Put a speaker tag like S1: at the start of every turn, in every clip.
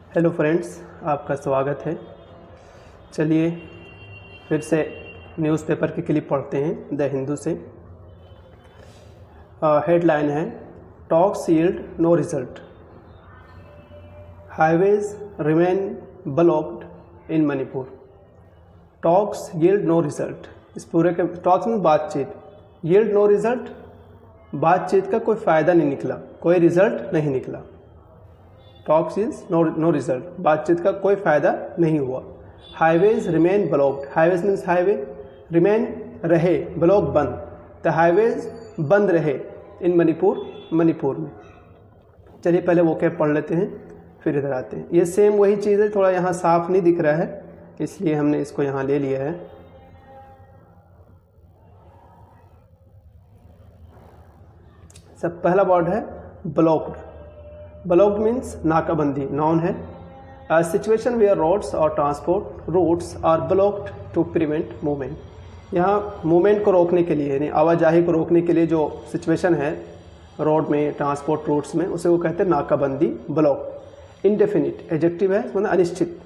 S1: Hello friends, आपका स्वागत है। चलिए फिर से न्यूज़पेपर की क्लिप पढ़ते हैं द हिंदू से। हेडलाइन है talks yield no result, highways remain blocked in Manipur. Talks yield no result, इस पूरे के टॉक्स में बातचीत, यील्ड नो रिजल्ट, बातचीत का कोई फ़ायदा नहीं निकला, कोई रिजल्ट नहीं निकला। टॉक्स इज नो रिजल्ट, बातचीत का कोई फ़ायदा नहीं हुआ। Highways remain blocked, highways means highway, remain रहे, ब्लॉक बंद, तो हाईवेज बंद रहे इन मणिपुर, मणिपुर में। चलिए पहले वो क्या पढ़ लेते हैं फिर इधर आते हैं। ये सेम वही चीज़ है, थोड़ा यहाँ साफ नहीं दिख रहा है इसलिए हमने इसको यहाँ ले लिया है। सब पहला वर्ड है ब्लॉक्ड। ब्लॉक्ड मीन्स नाकाबंदी, नाउन है। A situation where roads or transport routes are blocked to prevent movement। यहाँ मूवमेंट को रोकने के लिए यानी आवाजाही को रोकने के लिए जो सिचुएशन है रोड में, ट्रांसपोर्ट रूट्स में, उसे वो कहते हैं नाकाबंदी, ब्लॉक। इनडेफिनिट एडजेक्टिव है, मतलब अनिश्चित,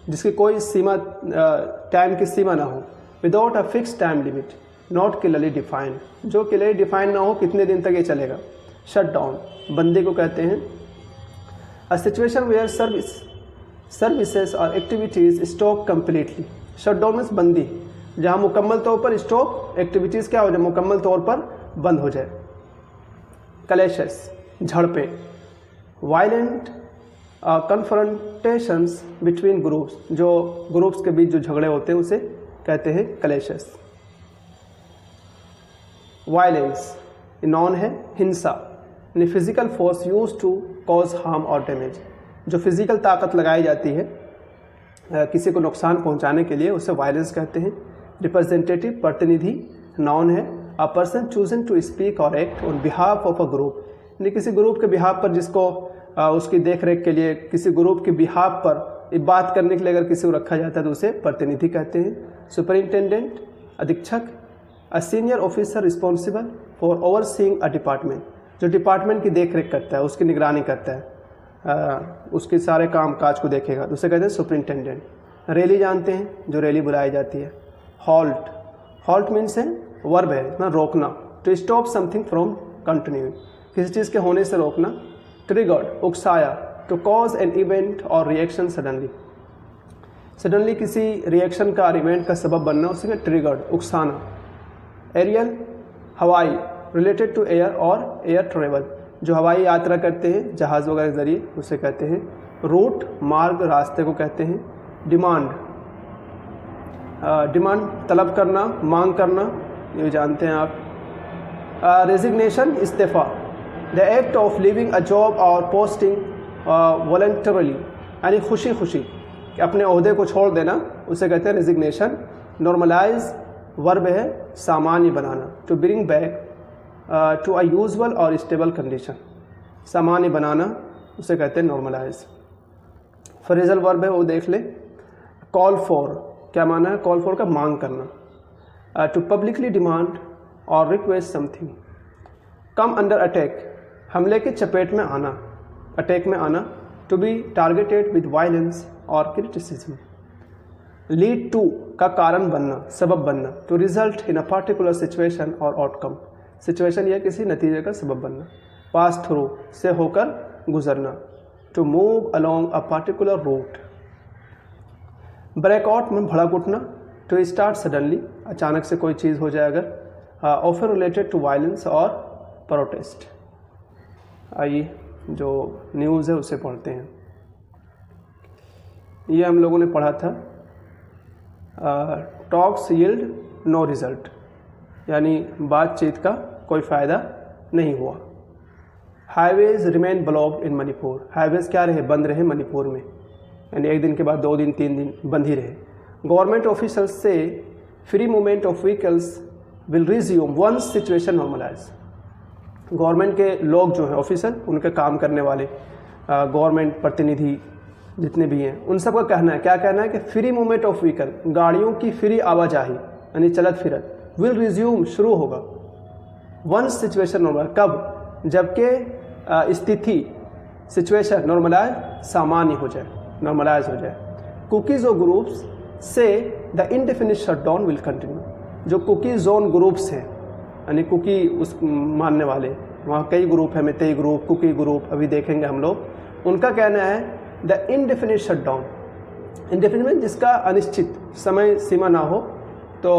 S1: जिसकी कोई सीमा, टाइम की सीमा ना हो। Without a fix time limit, not clearly defined, जो क्लियरली डिफाइंड ना हो कितने दिन तक ये चलेगा। शट डाउन, बंदी को कहते हैं। A situation where services or activities stop completely। Shut down means बंदी, जहाँ मुकम्मल तौर पर स्टॉप, एक्टिविटीज़ क्या हो जाए, मुकम्मल तौर पर बंद हो जाए। क्लैशेस, झड़पें। वायलेंट कन्फ्रंटेशंस बिटवीन ग्रुप्स, जो ग्रुप्स के बीच जो झगड़े होते हैं उसे कहते हैं क्लैशेस। वायलेंस नॉन है, हिंसा, यानी physical force use to cause harm or damage, जो फिजिकल ताकत लगाई जाती है किसी को नुकसान पहुंचाने के लिए, उसे वायलेंस कहते हैं। रिप्रेजेंटेटिव, प्रतिनिधि, नाउन है। A person chosen to speak और act on behalf of a group, यानी किसी ग्रुप के बिहाफ पर, जिसको उसकी देख रेख के लिए, किसी ग्रुप के बिहाफ पर बात करने के लिए अगर किसी को रखा जाता है तो उसे प्रतिनिधि कहते हैं। सुपरिंटेंडेंट, अधीक्षक। A senior officer responsible for overseeing a department, जो डिपार्टमेंट की देख रेख करता है, उसकी निगरानी करता है, उसके सारे काम काज को देखेगा, तो उसे कहते हैं सुपरिंटेंडेंट। रैली जानते हैं, जो रैली बुलाई जाती है। हॉल्ट, हॉल्ट मीन्स है वर्ब है ना, रोकना। To stop something from continuing, किसी चीज़ के होने से रोकना। ट्रिगर्ड, उकसाया। To cause an event or reaction suddenly, suddenly किसी रिएक्शन का, इवेंट का सबब बनना, उसे ट्रिगर्ड, उकसाना। एरियल, हवाई, related to air or air travel, जो हवाई यात्रा करते हैं जहाज़ वगैरह के जरिए, उसे कहते हैं। रूट, मार्ग, रास्ते को कहते हैं। डिमांड, डिमांड तलब करना, मांग करना, ये जानते हैं आप। रेजिग्नेशन, इस्तीफा, the act of living a job और पोस्टिंग वॉलंटरली, यानी खुशी खुशी कि अपने ओहदे को छोड़ देना, उसे कहते हैं रेजिग्नेशन। नॉर्मलाइज, वर्ब है सामान्य बनाना। To bring back to a usual और स्टेबल कंडीशन, सामान्य बनाना, उसे कहते हैं नॉर्मलाइज। फ्रेजल वर्ब है वो देख ले। कॉल फॉर, क्या माना है कॉल फॉर का, मांग करना। To publicly demand or request something. Come under attack, हमले की चपेट में आना, अटैक में आना। To be targeted with violence or criticism. Lead to का कारण बनना, सबब बनना। To result in a particular situation or outcome, situation या किसी नतीजे का सबब बनना। पास थ्रू, से होकर गुजरना। To move along a particular route. Breakout में भड़क उठना। टू स्टार्ट सडनली, अचानक से कोई चीज़ हो जाए अगर। ऑफन रिलेटेड टू वायलेंस और प्रोटेस्ट। आइए जो न्यूज़ है उसे पढ़ते हैं। ये हम लोगों ने पढ़ा था टॉक्स यील्ड नो रिजल्ट, यानी बातचीत का कोई फ़ायदा नहीं हुआ। Highways remain blocked in Manipur, highways क्या रहे, बंद रहे मणिपुर में, यानी एक दिन के बाद 2 दिन 3 दिन बंद ही रहे। गवर्नमेंट ऑफिशियल्स से free movement of vehicles will resume once situation normalise. Government के लोग जो हैं ऑफिसर, उनके काम करने वाले गवर्नमेंट प्रतिनिधि जितने भी हैं, उन सब का कहना है, क्या कहना है कि फ्री मूवमेंट ऑफ व्हीकल, गाड़ियों की फ्री आवाजाही यानी चलत फिरत, विल रिज्यूम, शुरू होगा। वंस सिचुएशन नॉर्मल, कब, जबकि स्थिति, सिचुएशन नॉर्मलाइज, सामान्य हो जाए। नॉर्मलाइज हो जाए। कुकीज़ और ग्रुप्स से the indefinite shutdown will continue. जो कुकी जोन ग्रुप्स हैं, यानी कुकी उस मानने वाले, वहाँ कई ग्रुप हैं, मितेई ग्रुप, कुकी ग्रुप, अभी देखेंगे हम लोग, उनका कहना है द इंडेफिनिट शटडाउन। इंडेफिनिट जिसका अनिश्चित समय सीमा ना हो, तो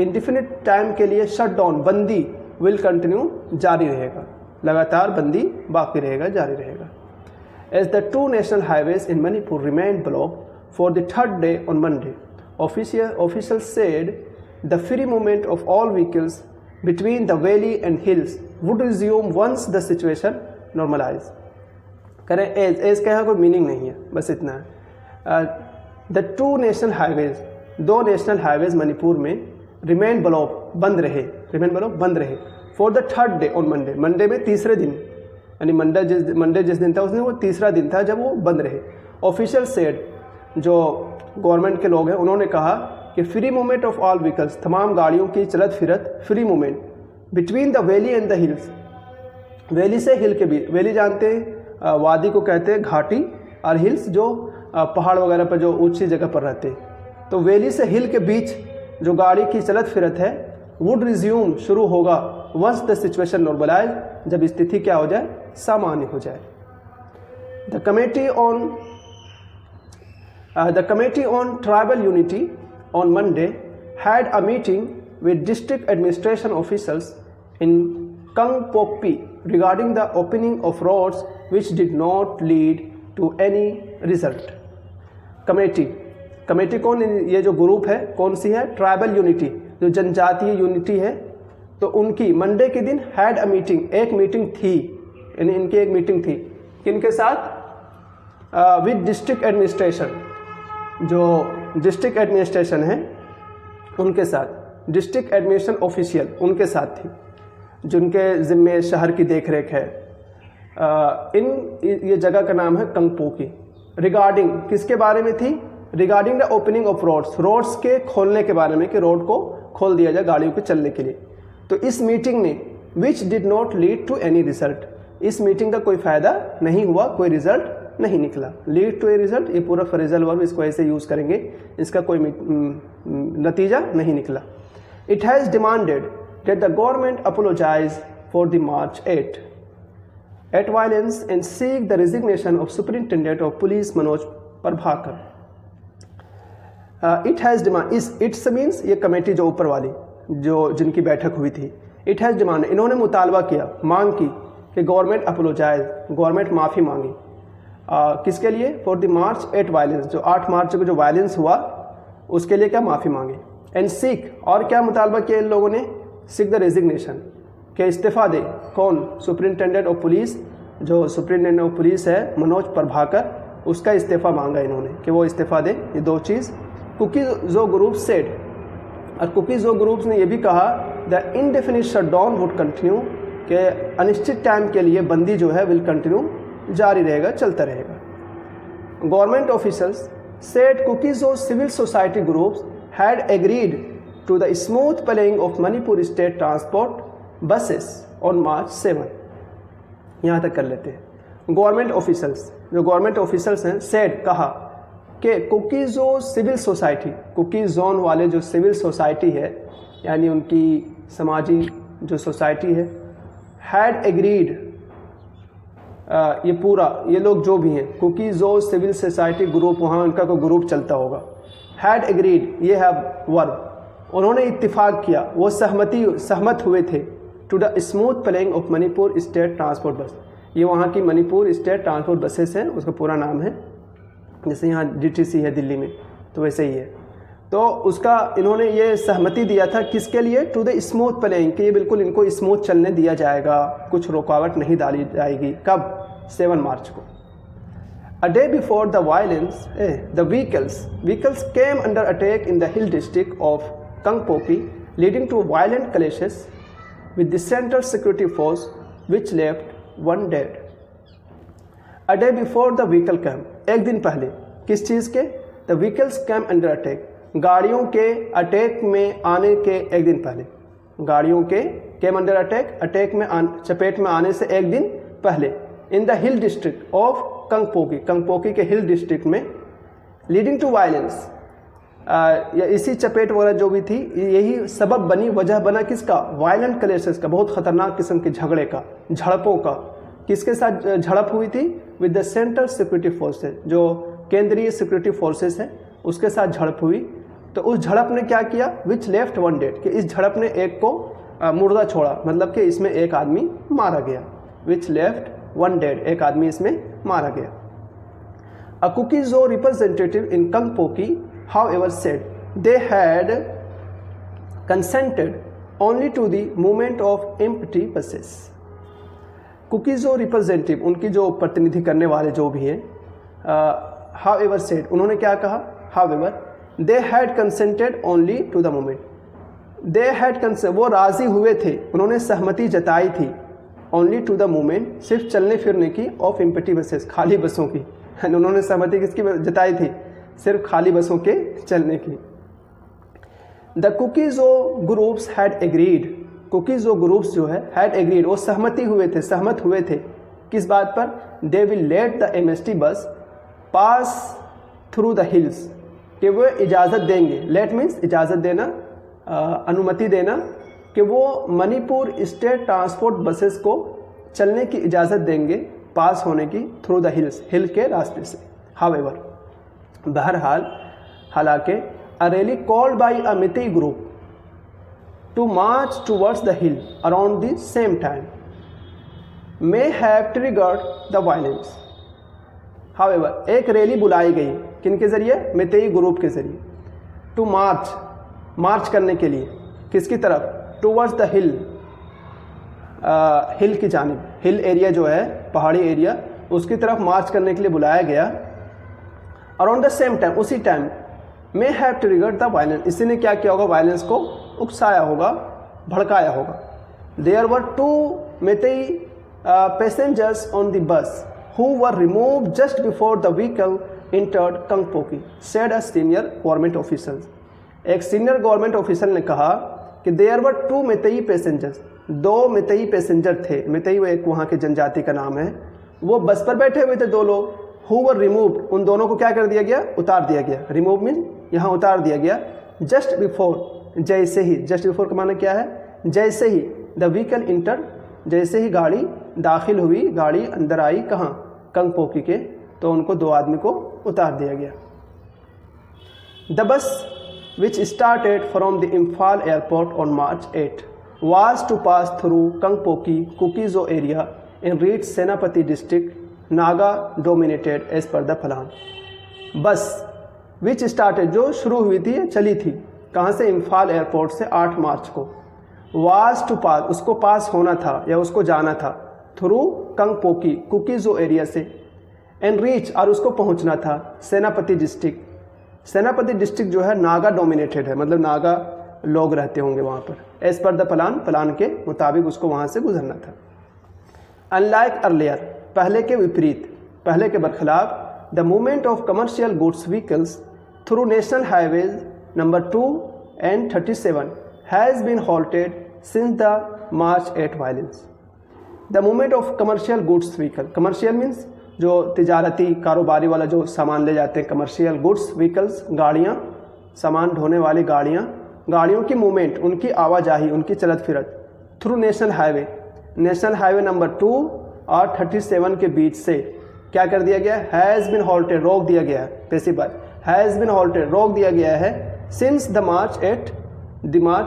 S1: इंडेफिनिट टाइम के लिए शटडाउन, बंदी, विल कंटिन्यू, जारी रहेगा, लगातार बंदी बाकी रहेगा, जारी रहेगा। As the 2 national highways in Manipur remain block for the 3rd day on Monday, official said the free movement of all vehicles between the valley and hills would resume once the situation normalise. करें as का यहाँ कोई meaning नहीं है, बस इतना है। The 2 national highways, 2 national highways Manipur में रिमेन ब्लॉक, बंद रहे, रिमेन ब्लॉक बंद रहे, for the 3rd day on Monday, Monday में तीसरे दिन, यानी मंडे जिस दिन था उसने वो तीसरा दिन था जब वो बंद रहे। ऑफिशियल सेड, जो गवर्नमेंट के लोग हैं उन्होंने कहा कि free movement of all vehicles, तमाम गाड़ियों की चलत फिरत, free movement between the valley and the hills, valley से हिल के बीच, वैली जानते हैं वादी को कहते हैं, घाटी, और हिल्स जो पहाड़ वगैरह पर जो ऊंची जगह पर रहते हैं, तो वैली से हिल के बीच जो गाड़ी की चलत फिरत है, वुड रिज्यूम, शुरू होगा, वंस द सिचुएशन नॉर्मलाइज, जब स्थिति क्या हो जाए, सामान्य हो जाए। The committee on tribal unity on Monday had a meeting with district administration officials in Kangpokpi regarding the opening of roads which did not lead to any result. Committee कौन, ये जो ग्रुप है कौन सी है, ट्राइबल यूनिटी, जो जनजातीय unity है, तो उनकी मंडे के दिन हैड अ मीटिंग, एक मीटिंग थी, यानी इनकी एक मीटिंग थी, किनके साथ, विद डिस्ट्रिक्ट एडमिनिस्ट्रेशन, जो डिस्ट्रिक्ट एडमिनिस्ट्रेशन है उनके साथ, डिस्ट्रिक्ट एडमिनिस्ट्रेशन ऑफिशियल उनके साथ थी, जिनके ज़िम्मे शहर की देखरेख है। ये जगह का नाम है कंगपोकी। रिगार्डिंग, किसके बारे में थी, regarding the opening of roads, roads के खोलने के बारे में, कि रोड को खोल दिया जाए गाड़ियों के चलने के लिए। तो इस मीटिंग ने, which did not lead to any result, इस मीटिंग का कोई फ़ायदा नहीं हुआ, कोई रिजल्ट नहीं निकला। लीड टू ए रिजल्ट, ये पूरा फ्रेजल वर्ब, इसको ऐसे यूज़ करेंगे, इसका कोई नतीजा नहीं निकला। It has demanded that the government apologise for the March 8 violence and seek the resignation of superintendent of police Manoj Prabhakar. It has demand, it's means ये कमेटी जो ऊपर वाली, जो जिनकी बैठक हुई थी, इट हैज़ डिमांड, इन्होंने मुतालबा किया, मांग की कि गवर्नमेंट अपोलोजाइज, गवर्नमेंट माफ़ी मांगी, किसके लिए, फॉर द मार्च 8 वायलेंस, जो 8 मार्च को जो वायलेंस हुआ उसके लिए क्या माफ़ी मांगी। एंड सीक, और क्या मुतालबा किया इन लोगों ने, सीक द रेजिग्नेशन, के इस्तीफ़ा दे, कौन, सुपरिंटेंडेंट ऑफ पुलिस, जो सुपरिंटेंडेंट ऑफ पुलिस है मनोज प्रभाकर, उसका इस्तीफ़ा मांगा इन्होंने कि वो इस्तीफ़ा दे। ये 2 चीज़। कुकीज़ो ग्रुप सेड, और कुकीज़ो ग्रुप्स ने यह भी कहा the indefinite shutdown would continue, कि अनिश्चित टाइम के लिए बंदी जो है विल कंटिन्यू, जारी रहेगा, चलता रहेगा। Government officers said Kuki Zo civil society groups had agreed to the smooth playing of Manipur state transport buses on March 7। यहाँ तक कर लेते हैं। गवर्नमेंट ऑफिसर्स, जो गवर्नमेंट ऑफिसर्स हैं, सेड, कहा कि Kuki Zo civil society, Kuki zone वाले जो सिविल सोसाइटी है, यानी उनकी समाजी जो सोसाइटी है, हैड एग्रीड, ये पूरा, ये लोग जो भी हैं, कुकीज़ो सिविल सोसाइटी ग्रुप, वहाँ उनका कोई ग्रुप चलता होगा, हैड एग्रीड, ये है वर्ब, उन्होंने इत्तिफाक किया, वो सहमत हुए थे, to the smooth playing of Manipur state transport bus, ये वहाँ की मणिपुर स्टेट ट्रांसपोर्ट बसेस हैं, उसका पूरा नाम है, जैसे यहाँ DTC है दिल्ली में, तो वैसे ही है। तो उसका इन्होंने ये सहमति दिया था, किसके लिए, टू द स्मूथ प्लेइंग, कि ये बिल्कुल इनको स्मूथ चलने दिया जाएगा, कुछ रुकावट नहीं डाली जाएगी। कब, 7 मार्च को। A day before the violence the vehicles came under attack in the hill district of Kangpokpi, leading to violent clashes with the central security force which left 1 dead. A day before the vehicle came, एक दिन पहले, किस चीज़ के, the vehicles came under attack, गाड़ियों के attack में आने के एक दिन पहले, गाड़ियों के केम अंडर अटैक, अटैक में चपेट में आने से एक दिन पहले, in the hill district of Kangpokpi के हिल डिस्ट्रिक्ट में, लीडिंग टू वायलेंस, या इसी चपेट वगैरह जो भी थी यही सबब बनी, वजह बना किसका, वायलेंट क्लैशेस का, बहुत खतरनाक किस्म के झगड़े का, झड़पों का। किसके साथ झड़प हुई थी, with the central security forces, जो केंद्रीय सिक्योरिटी फोर्सेस है उसके साथ झड़प हुई। तो उस झड़प ने क्या किया, विच लेफ्ट वन डेड, कि इस झड़प ने एक को मुर्दा छोड़ा, मतलब कि इसमें एक आदमी मारा गया, विच लेफ्ट वन डेड, एक आदमी इसमें मारा गया। A Kuki Zo representative in Kangpokpi however said they had consented only to the movement of empty buses. Kuki Zo representative, उनकी जो प्रतिनिधि करने वाले जो भी हैं, however said, उन्होंने क्या कहा, however they had consented only to the movement, they had consent, वो राजी हुए थे, उन्होंने सहमति जताई थी, only to the movement, सिर्फ चलने फिरने की, of empty buses, खाली बसों की। उन्होंने सहमति किसकी जताई थी, सिर्फ खाली बसों के चलने की। The Kuki Zo groups had agreed, Kuki Zo groups जो है हैड एग्रीड, वो सहमत हुए थे किस बात पर, they will let the MST बस पास थ्रू द हिल्स, कि वो इजाज़त देंगे, लेट मीन्स इजाज़त देना, अनुमति देना, कि वो मणिपुर स्टेट ट्रांसपोर्ट बसेस को चलने की इजाज़त देंगे, पास होने की, थ्रू द हिल्स, हिल के रास्ते से। हावेवर, बहरहाल, हालांकि a rally called by a Meitei group to march towards the hill around the same time may have triggered the violence. However, एक रैली बुलाई गई, किनके ज़रिए, मितेई ग्रुप के ज़रिए, टू मार्च करने के लिए, किसकी तरफ, टूवर्ड्स द हिल, हिल की जानिब, हिल एरिया जो है पहाड़ी एरिया, उसकी तरफ मार्च करने के लिए बुलाया गया। अराउंड द सेम टाइम, उसी time, may have triggered the violence, इसी ने क्या किया होगा, वायलेंस को उकसाया होगा, भड़काया होगा। There were 2 Meitei passengers on the bus who were removed just before the vehicle entered Kangpokpi, said a senior government officer. एक सीनियर गवर्नमेंट ऑफिसर ने कहा कि there were 2 Meitei passengers, 2 Meitei passenger थे, मितेई वो एक वहाँ की जनजाति का नाम है, वो बस पर बैठे हुए थे 2 लोग, हु वर रिमूव्ड, उन दोनों को क्या कर दिया गया, उतार दिया गया, रिमूव मीन यहाँ उतार दिया गया, जस्ट बिफोर, जैसे ही, जस्ट बिफोर का माना क्या है, जैसे ही, द व्हीकल इंटर, जैसे ही गाड़ी दाखिल हुई, गाड़ी अंदर आई, कहाँ, कंगपोकी के, तो उनको 2 आदमी को उतार दिया गया। The bus which started from the Imphal airport on March 8 was to pass through Kangpokpi Kuki Zo area and reach Senapati district, Naga dominated as per the plan. Bus which started, जो शुरू हुई थी, चली थी, कहाँ से, इम्फाल एयरपोर्ट से 8 मार्च को, वाज टू पास, उसको पास होना था या उसको जाना था, थ्रू कंगपोकी कुकीज़ो एरिया से, एंड रीच, और उसको पहुँचना था सेनापति डिस्ट्रिक्ट। सेनापति डिस्ट्रिक्ट जो है नागा डोमिनेटेड है, मतलब नागा लोग रहते होंगे वहाँ पर, एज पर द प्लान के मुताबिक उसको वहाँ से गुजरना था। अनलाइक अर्लियर, पहले के विपरीत, पहले के बरखिलाफ, the movement of commercial goods vehicles through national highways number 2 and 37 has been halted since the March 8 violence. The movement of commercial goods vehicle, commercial means जो तिजारती कारोबारी वाला जो सामान ले जाते हैं, कमर्शियल गुड्स व्हीकल्स, गाड़ियाँ, सामान ढोने वाली गाड़ियाँ, गाड़ियों की मूवमेंट, उनकी आवाजाही, उनकी चलत फिरत, थ्रू नेशनल हाईवे नंबर 2 और 37 के बीच से क्या कर दिया गया, हैज़ बिन हॉल्टेड, रोक दिया गया है, पैसिव बात, हैज़ बिन हॉल्टेड, रोक दिया गया है, सिंस द March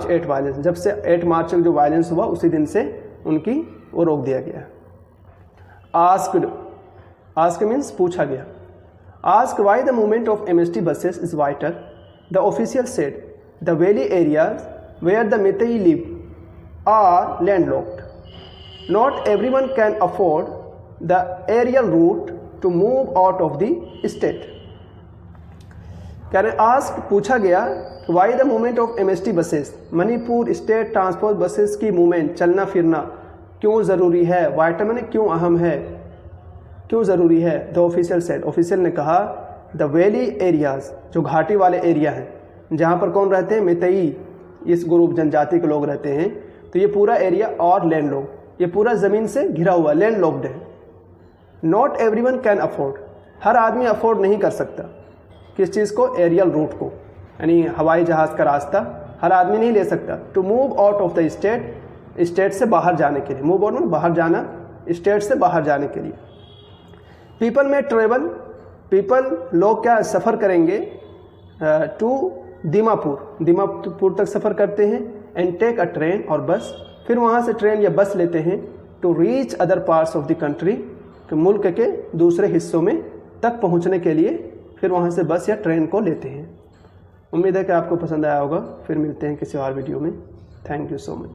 S1: 8 वायलेंस, जब से 8 मार्च को जो वायलेंस हुआ उसी दिन से उनकी वो रोक दिया गया। आस्क मीन्स पूछा गया, ask why the movement of MST buses is vital, the official said the valley areas where the Meitei live are landlocked, not everyone can afford the aerial route to move out of the state. कह रहे ask, पूछा गया, why the movement of MST buses, Manipur state transport buses की movement, चलना फिरना क्यों ज़रूरी है, वाइटल मैंने क्यों अहम है, क्यों ज़रूरी है। द ऑफिशियल सेड, ऑफिशियल ने कहा, द वैली एरियाज़, जो घाटी वाले एरिया हैं, जहाँ पर कौन रहते हैं, मितेई, इस ग्रुप जनजाति के लोग रहते हैं, तो ये पूरा एरिया, और लैंड लॉक, ये पूरा ज़मीन से घिरा हुआ, लैंड लॉक्ड है, नॉट एवरीवन कैन अफोर्ड, हर आदमी अफोर्ड नहीं कर सकता किस चीज़ को, एरियल रूट को, यानी हवाई जहाज़ का रास्ता हर आदमी नहीं ले सकता। To move out of the state, state से बाहर जाने के लिए, मूव आउट मतलब बाहर जाना, स्टेट से बाहर जाने के लिए। पीपल में ट्रेवल, पीपल लोग क्या सफ़र करेंगे, टू दीमापुर, दीमापुर तक सफ़र करते हैं, एंड टेक अ ट्रेन और बस, फिर वहाँ से ट्रेन या बस लेते हैं, to reach other parts of the country, कि मुल्क के दूसरे हिस्सों में तक पहुँचने के लिए फिर वहाँ से बस या ट्रेन को लेते हैं। उम्मीद है कि आपको पसंद आया होगा। फिर मिलते हैं किसी और वीडियो में। Thank you so much.